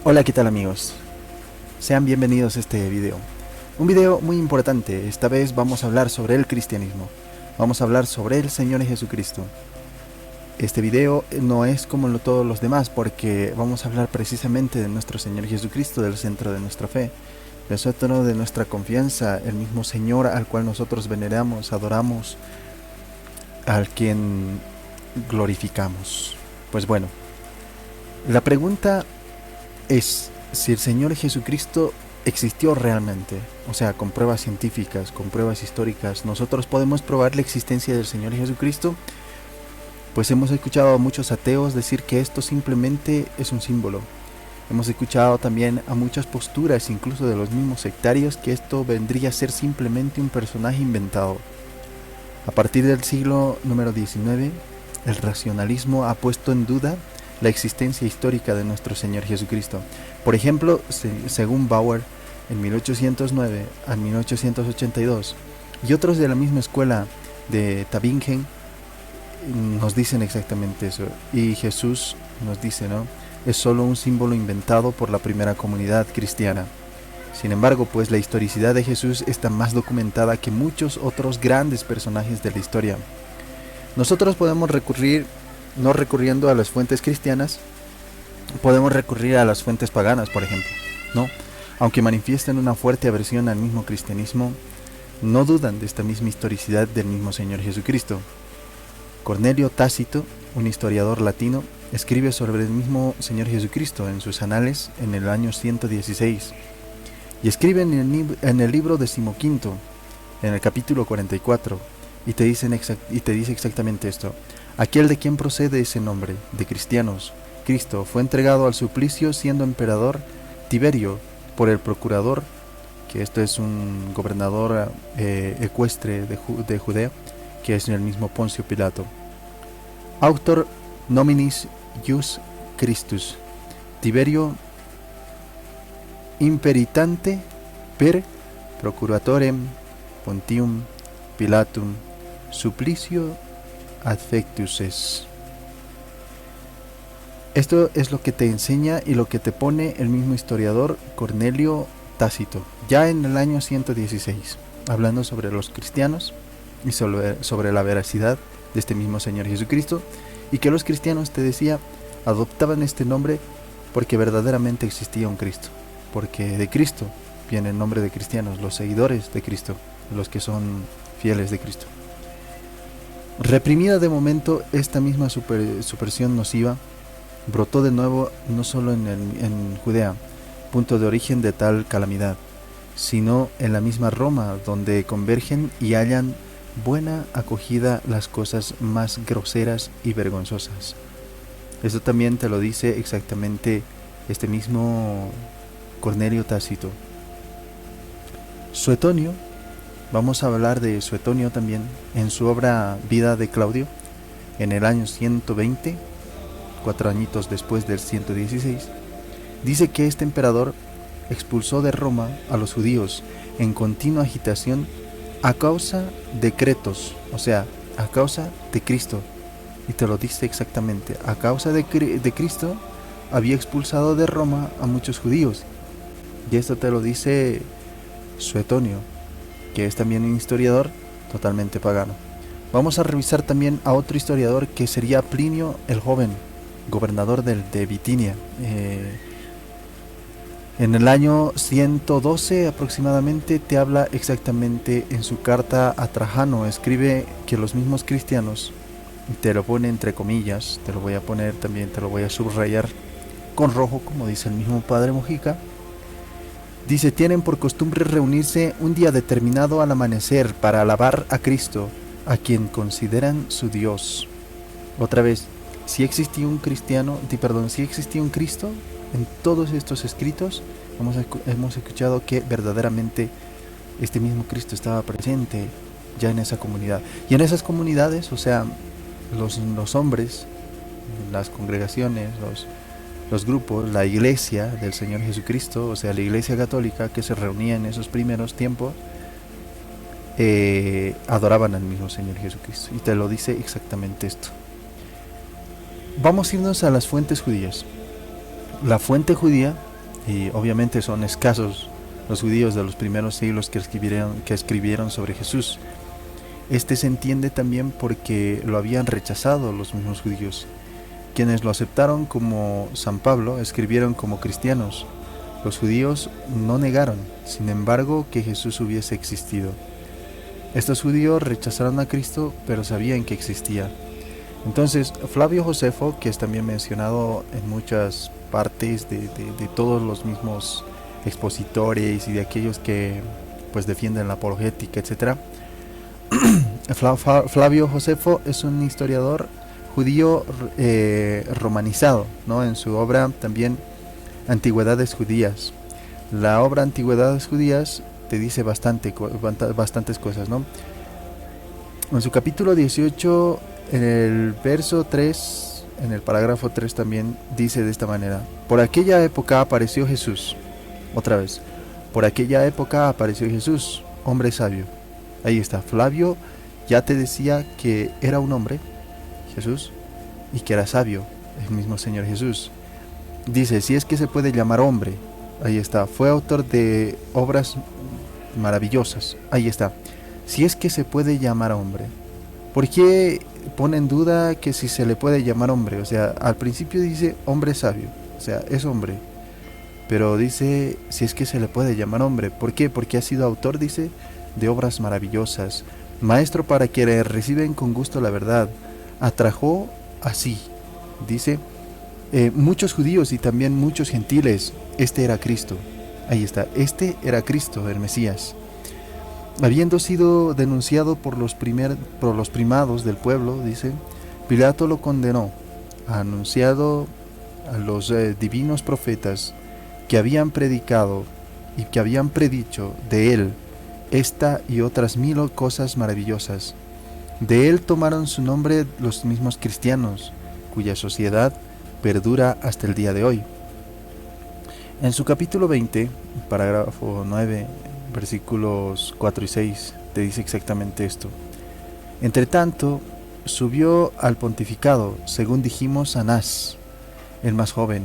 Hola, ¿qué tal amigos? Sean bienvenidos a este video. Un video muy importante. Esta vez vamos a hablar sobre el cristianismo. Vamos a hablar sobre el Señor Jesucristo. Este video no es como todos los demás porque vamos a hablar precisamente de nuestro Señor Jesucristo, del centro de nuestra fe, del centro de nuestra confianza, el mismo Señor al cual nosotros veneramos, adoramos, al quien glorificamos. Pues bueno, la pregunta es si el Señor Jesucristo existió realmente, o sea, con pruebas científicas, con pruebas históricas. Nosotros podemos probar la existencia del Señor Jesucristo. Pues hemos escuchado a muchos ateos decir que esto simplemente es un símbolo. Hemos escuchado también a muchas posturas, incluso de los mismos sectarios, que esto vendría a ser simplemente un personaje inventado. A partir del siglo número 19, el racionalismo ha puesto en duda la existencia histórica de nuestro Señor Jesucristo. Por ejemplo, según Bauer, en 1809 a 1882, y otros de la misma escuela de Tübingen, nos dicen exactamente eso. Y Jesús nos dice, ¿no? Es solo un símbolo inventado por la primera comunidad cristiana. Sin embargo, pues la historicidad de Jesús está más documentada que muchos otros grandes personajes de la historia. Nosotros podemos recurrir, no recurriendo a las fuentes cristianas, podemos recurrir a las fuentes paganas, por ejemplo, ¿no? Aunque manifiesten una fuerte aversión al mismo cristianismo, no dudan de esta misma historicidad del mismo Señor Jesucristo. Cornelio Tácito, un historiador latino, escribe sobre el mismo Señor Jesucristo en sus anales en el año 116, y escribe en el libro 15, en el capítulo 44, y te dice exactamente esto: aquel de quien procede ese nombre, de cristianos, Cristo, fue entregado al suplicio siendo emperador Tiberio por el procurador, que esto es un gobernador ecuestre de Judea, que es el mismo Poncio Pilato. Autor nominis ius Christus, Tiberio imperitante per procuratorem Pontium Pilatum supplicio adfectus es. Esto es lo que te enseña y lo que te pone el mismo historiador Cornelio Tácito, ya en el año 116, hablando sobre los cristianos y sobre la veracidad de este mismo Señor Jesucristo, y que los cristianos, te decía, adoptaban este nombre porque verdaderamente existía un Cristo, porque de Cristo viene el nombre de cristianos, los seguidores de Cristo, los que son fieles de Cristo. Reprimida de momento, esta misma superstición nociva brotó de nuevo no solo en Judea, punto de origen de tal calamidad, sino en la misma Roma, donde convergen y hallan buena acogida las cosas más groseras y vergonzosas. Esto también te lo dice exactamente este mismo Cornelio Tácito. Suetonio, vamos a hablar de Suetonio también, en su obra Vida de Claudio, en el año 120, 4 añitos después del 116, dice que este emperador expulsó de Roma a los judíos en continua agitación a causa de decretos, o sea, a causa de Cristo. Y te lo dice exactamente: a causa de Cristo había expulsado de Roma a muchos judíos. Y esto te lo dice Suetonio, que es también un historiador totalmente pagano. Vamos a revisar también a otro historiador, que sería Plinio el Joven, gobernador de Bitinia. En el año 112 aproximadamente te habla exactamente en su carta a Trajano. Escribe que los mismos cristianos, te lo pone entre comillas, te lo voy a poner también, te lo voy a subrayar con rojo, como dice el mismo padre Mojica. Dice: tienen por costumbre reunirse un día determinado al amanecer para alabar a Cristo, a quien consideran su Dios. Otra vez, si existía un Cristo en todos estos escritos, hemos escuchado que verdaderamente este mismo Cristo estaba presente ya en esa comunidad. Y en esas comunidades, o sea, los hombres, las congregaciones, los grupos, la iglesia del Señor Jesucristo, o sea, la iglesia católica que se reunía en esos primeros tiempos, adoraban al mismo Señor Jesucristo. Y te lo dice exactamente esto. Vamos a irnos a las fuentes judías. La fuente judía y obviamente son escasos los judíos de los primeros siglos que escribieron sobre Jesús. Este se entiende también porque lo habían rechazado los mismos judíos. Quienes lo aceptaron como San Pablo escribieron como cristianos. Los judíos no negaron, sin embargo, que Jesús hubiese existido. Estos judíos rechazaron a Cristo, pero sabían que existía. Entonces, Flavio Josefo, que es también mencionado en muchas partes de todos los mismos expositores y de aquellos que pues defienden la apologética, etc. Flavio Josefo es un historiador judío romanizado, ¿no? En su obra también Antigüedades Judías. La obra Antigüedades Judías te dice bastantes cosas, ¿no? En su capítulo 18, en el verso 3, en el parágrafo 3 también dice de esta manera: por aquella época apareció Jesús. Otra vez, por aquella época apareció Jesús, hombre sabio. Ahí está, Flavio ya te decía que era un hombre, Jesús, y que era sabio, el mismo Señor Jesús. Dice, si es que se puede llamar hombre, ahí está, fue autor de obras maravillosas, ahí está, si es que se puede llamar hombre. ¿Por qué pone en duda que si se le puede llamar hombre? O sea, al principio dice hombre sabio, o sea, es hombre, pero dice si es que se le puede llamar hombre. ¿Por qué? Porque ha sido autor, dice, de obras maravillosas, maestro para quienes reciben con gusto la verdad, atrajo así, dice, muchos judíos y también muchos gentiles. Este era Cristo, ahí está, este era Cristo, el Mesías. Habiendo sido denunciado por los primados del pueblo, dice, Pilato lo condenó, anunciado a los divinos profetas que habían predicado y que habían predicho de él esta y otras 1000 cosas maravillosas. De él tomaron su nombre los mismos cristianos, cuya sociedad perdura hasta el día de hoy. En su capítulo 20, parágrafo 9, versículos 4 y 6, te dice exactamente esto. Entre tanto, subió al pontificado, según dijimos, Anás, el más joven,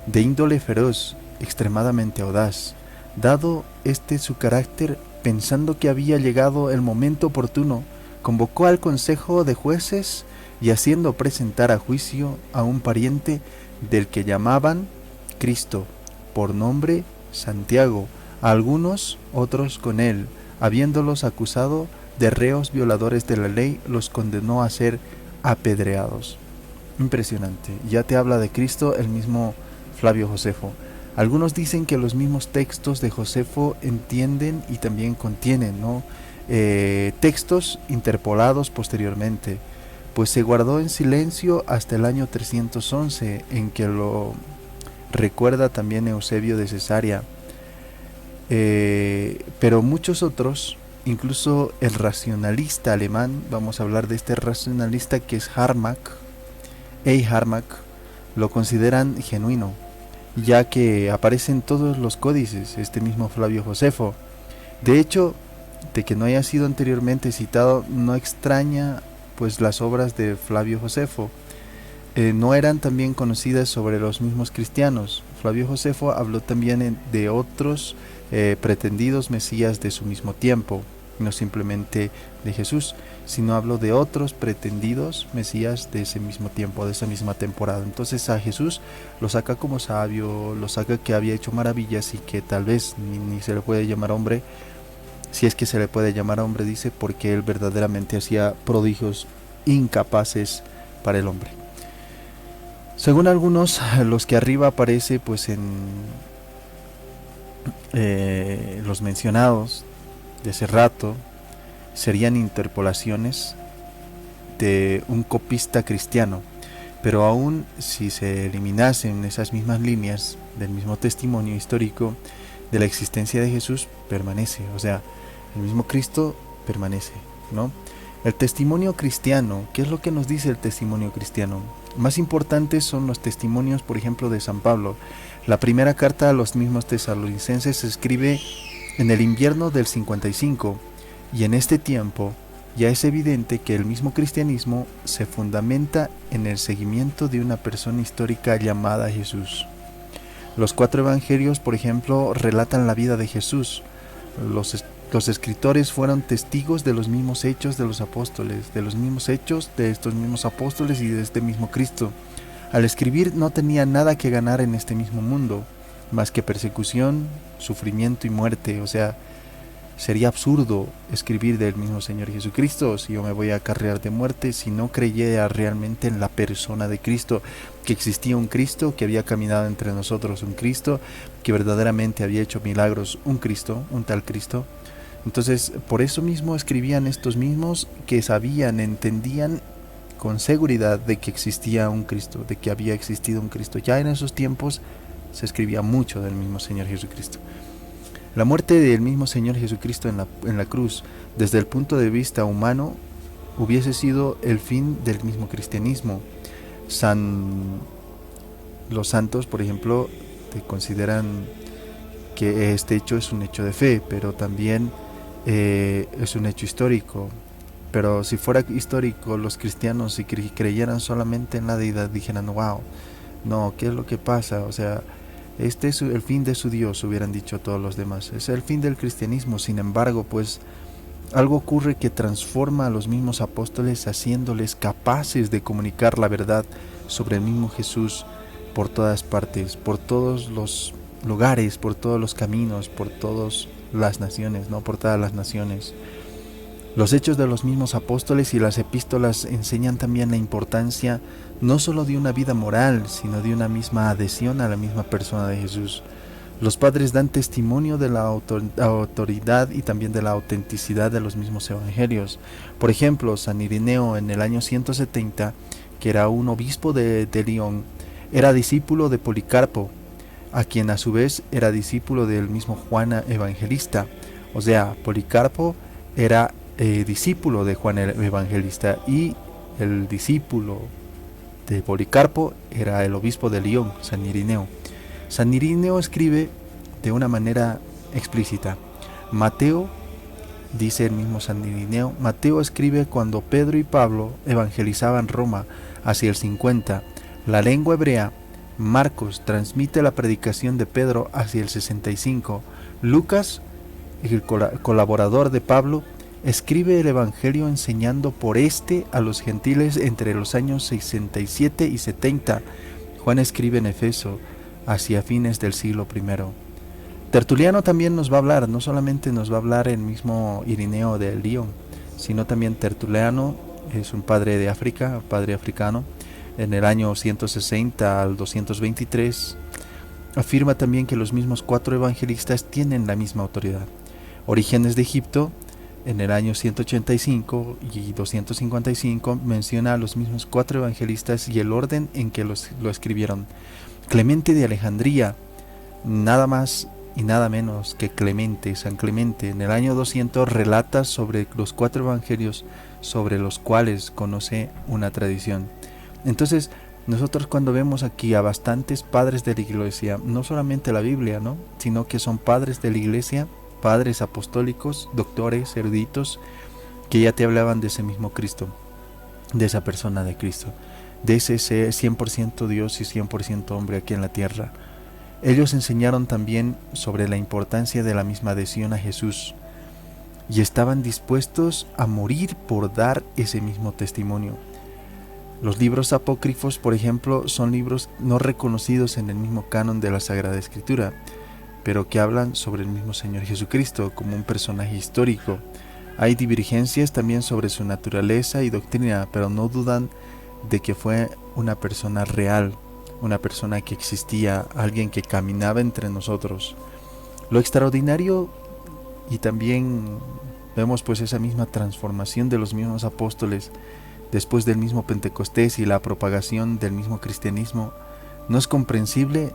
de índole feroz, extremadamente audaz, dado su carácter, pensando que había llegado el momento oportuno, convocó al consejo de jueces y haciendo presentar a juicio a un pariente del que llamaban Cristo, por nombre Santiago, a algunos otros con él, habiéndolos acusado de reos violadores de la ley, los condenó a ser apedreados. Impresionante, ya te habla de Cristo el mismo Flavio Josefo. Algunos dicen que los mismos textos de Josefo entienden y también contienen, ¿no?, textos interpolados posteriormente, pues se guardó en silencio hasta el año 311, en que lo recuerda también Eusebio de Cesarea. Pero muchos otros, incluso el racionalista alemán, vamos a hablar de este racionalista que es Harnack, lo consideran genuino, ya que aparece en todos los códices este mismo Flavio Josefo. De hecho, de que no haya sido anteriormente citado no extraña, pues las obras de Flavio Josefo no eran también conocidas sobre los mismos cristianos. Flavio Josefo habló también de otros pretendidos mesías de su mismo tiempo, no simplemente de Jesús, sino habló de otros pretendidos mesías de ese mismo tiempo, de esa misma temporada. Entonces a Jesús lo saca como sabio, lo saca que había hecho maravillas y que tal vez ni se le puede llamar hombre, si es que se le puede llamar hombre, dice, porque él verdaderamente hacía prodigios incapaces para el hombre. Según algunos, los que arriba aparece pues en los mencionados de hace rato serían interpolaciones de un copista cristiano, pero aún si se eliminasen esas mismas líneas del mismo testimonio histórico de la existencia de Jesús, permanece, o sea, el mismo Cristo permanece, ¿no? El testimonio cristiano, ¿qué es lo que nos dice el testimonio cristiano? Más importantes son los testimonios, por ejemplo, de San Pablo. La primera carta a los mismos tesalonicenses se escribe en el invierno del 55, y en este tiempo ya es evidente que el mismo cristianismo se fundamenta en el seguimiento de una persona histórica llamada Jesús. Los 4 evangelios, por ejemplo, relatan la vida de Jesús. Los escritores fueron testigos de los mismos hechos de los apóstoles, de los mismos hechos de estos mismos apóstoles y de este mismo Cristo. Al escribir no tenía nada que ganar en este mismo mundo, más que persecución, sufrimiento y muerte. O sea, sería absurdo escribir del mismo Señor Jesucristo si yo me voy a acarrear de muerte, si no creyera realmente en la persona de Cristo, que existía un Cristo que había caminado entre nosotros, un Cristo que verdaderamente había hecho milagros, un Cristo, un tal Cristo. Entonces, por eso mismo escribían estos mismos que sabían, entendían con seguridad de que existía un Cristo, de que había existido un Cristo. Ya en esos tiempos se escribía mucho del mismo Señor Jesucristo. La muerte del mismo Señor Jesucristo en la cruz, desde el punto de vista humano, hubiese sido el fin del mismo cristianismo. Los santos, por ejemplo, consideran que este hecho es un hecho de fe, pero también es un hecho histórico. Pero si fuera histórico, los cristianos, si creyeran solamente en la deidad, dijeran, wow, no, ¿qué es lo que pasa? O sea, este es el fin de su Dios, hubieran dicho todos los demás. Es el fin del cristianismo. Sin embargo, pues algo ocurre que transforma a los mismos apóstoles, haciéndoles capaces de comunicar la verdad sobre el mismo Jesús por todas partes, por todos los lugares, por todos los caminos, por todas las naciones, ¿no? Por todas las naciones. Los hechos de los mismos apóstoles y las epístolas enseñan también la importancia no solo de una vida moral, sino de una misma adhesión a la misma persona de Jesús. Los padres dan testimonio de la autoridad y también de la autenticidad de los mismos evangelios. Por ejemplo, San Irineo en el año 170, que era un obispo de Lyon, era discípulo de Policarpo, a quien a su vez era discípulo del mismo Juan Evangelista. O sea, Policarpo era discípulo de Juan el Evangelista y el discípulo de Policarpo era el obispo de Lyon, San Irineo. San Irineo escribe de una manera explícita. Mateo, dice el mismo San Irineo, Mateo escribe cuando Pedro y Pablo evangelizaban Roma hacia el 50. La lengua hebrea. Marcos transmite la predicación de Pedro hacia el 65. Lucas, el colaborador de Pablo, escribe el Evangelio enseñando por a los gentiles entre los años 67 y 70. Juan escribe en Efeso hacia fines del siglo I. Tertuliano también nos va a hablar, no solamente nos va a hablar el mismo Irineo de Lyon, sino también Tertuliano es un padre de África, padre africano, en el año 160 al 223, afirma también que los mismos 4 evangelistas tienen la misma autoridad. Orígenes de Egipto, en el año 185 y 255, menciona a los mismos 4 evangelistas y el orden en que lo escribieron. Clemente de Alejandría, nada más y nada menos que Clemente, San Clemente, en el año 200 relata sobre los 4 evangelios sobre los cuales conoce una tradición. Entonces, nosotros cuando vemos aquí a bastantes padres de la iglesia, no solamente la Biblia, ¿no?, sino que son padres de la iglesia, padres apostólicos, doctores, eruditos, que ya te hablaban de ese mismo Cristo, de esa persona de Cristo, de ese ser 100% Dios y 100% hombre aquí en la tierra. Ellos enseñaron también sobre la importancia de la misma adhesión a Jesús y estaban dispuestos a morir por dar ese mismo testimonio. Los libros apócrifos, por ejemplo, son libros no reconocidos en el mismo canon de la Sagrada Escritura, pero que hablan sobre el mismo Señor Jesucristo como un personaje histórico. Hay divergencias también sobre su naturaleza y doctrina, pero no dudan de que fue una persona real, una persona que existía, alguien que caminaba entre nosotros. Lo extraordinario, y también vemos pues esa misma transformación de los mismos apóstoles después del mismo Pentecostés y la propagación del mismo cristianismo, no es comprensible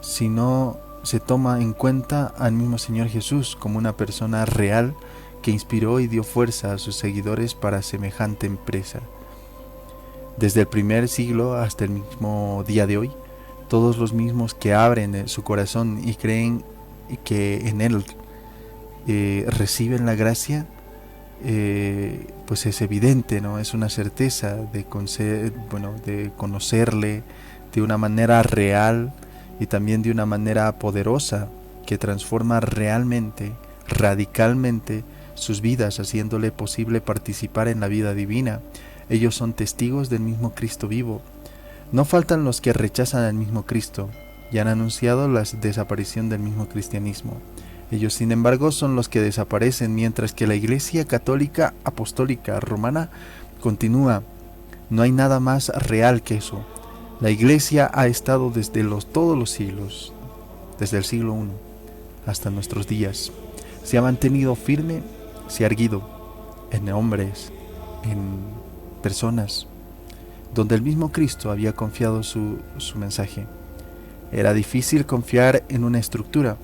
si no se toma en cuenta al mismo Señor Jesús como una persona real que inspiró y dio fuerza a sus seguidores para semejante empresa. Desde el primer siglo hasta el mismo día de hoy, todos los mismos que abren su corazón y creen que en él reciben la gracia, pues es evidente, ¿no? Es una certeza de conocerle de una manera real y también de una manera poderosa que transforma realmente, radicalmente sus vidas, haciéndole posible participar en la vida divina. Ellos son testigos del mismo Cristo vivo. No faltan los que rechazan al mismo Cristo y han anunciado la desaparición del mismo cristianismo. Ellos, sin embargo, son los que desaparecen, mientras que la Iglesia Católica Apostólica Romana continúa. No hay nada más real que eso. La Iglesia ha estado desde todos los siglos, desde el siglo I hasta nuestros días. Se ha mantenido firme, se ha erguido en hombres, en personas, donde el mismo Cristo había confiado su mensaje. Era difícil confiar en una estructura,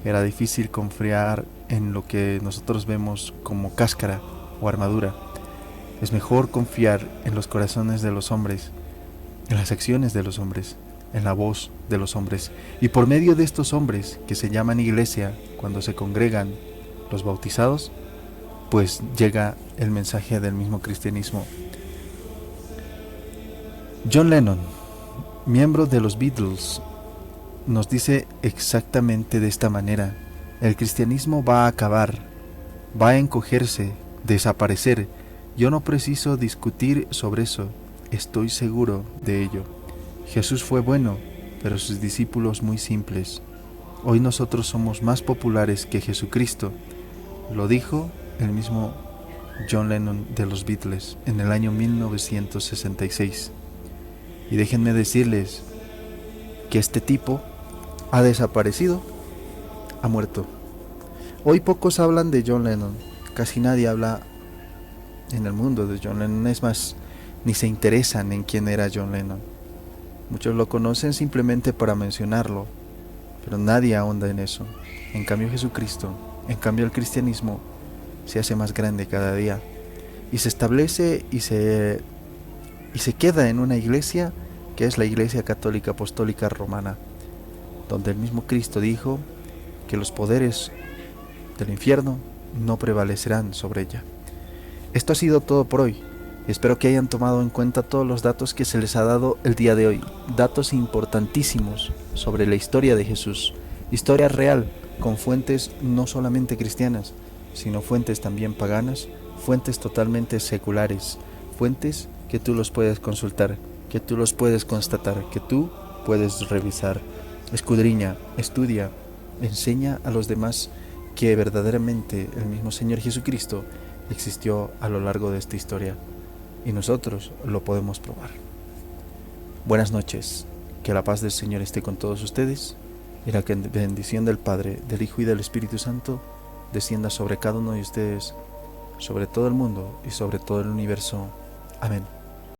era difícil confiar en lo que nosotros vemos como cáscara o armadura. Es mejor confiar en los corazones de los hombres, en las acciones de los hombres, en la voz de los hombres. Y por medio de estos hombres, que se llaman iglesia, cuando se congregan los bautizados, pues llega el mensaje del mismo cristianismo. John Lennon, miembro de los Beatles, nos dice exactamente de esta manera: el cristianismo va a acabar, va a encogerse, desaparecer. Yo no preciso discutir sobre eso, estoy seguro de ello. Jesús fue bueno, pero sus discípulos muy simples. Hoy nosotros somos más populares que Jesucristo. Lo dijo el mismo John Lennon de los Beatles en el año 1966. Y déjenme decirles que este tipo ha desaparecido, ha muerto. Hoy pocos hablan de John Lennon, casi nadie habla en el mundo de John Lennon, es más, ni se interesan en quién era John Lennon. Muchos lo conocen simplemente para mencionarlo, pero nadie ahonda en eso. En cambio Jesucristo, en cambio el cristianismo, se hace más grande cada día y se establece y se queda en una iglesia que es la Iglesia Católica Apostólica Romana, donde el mismo Cristo dijo que los poderes del infierno no prevalecerán sobre ella. Esto ha sido todo por hoy. Espero que hayan tomado en cuenta todos los datos que se les ha dado el día de hoy, datos importantísimos sobre la historia de Jesús, historia real, con fuentes no solamente cristianas, sino fuentes también paganas, fuentes totalmente seculares, fuentes que tú los puedes consultar, que tú los puedes constatar, que tú puedes revisar. Escudriña, estudia, enseña a los demás que verdaderamente el mismo Señor Jesucristo existió a lo largo de esta historia y nosotros lo podemos probar. Buenas noches, que la paz del Señor esté con todos ustedes y la bendición del Padre, del Hijo y del Espíritu Santo descienda sobre cada uno de ustedes, sobre todo el mundo y sobre todo el universo. Amén.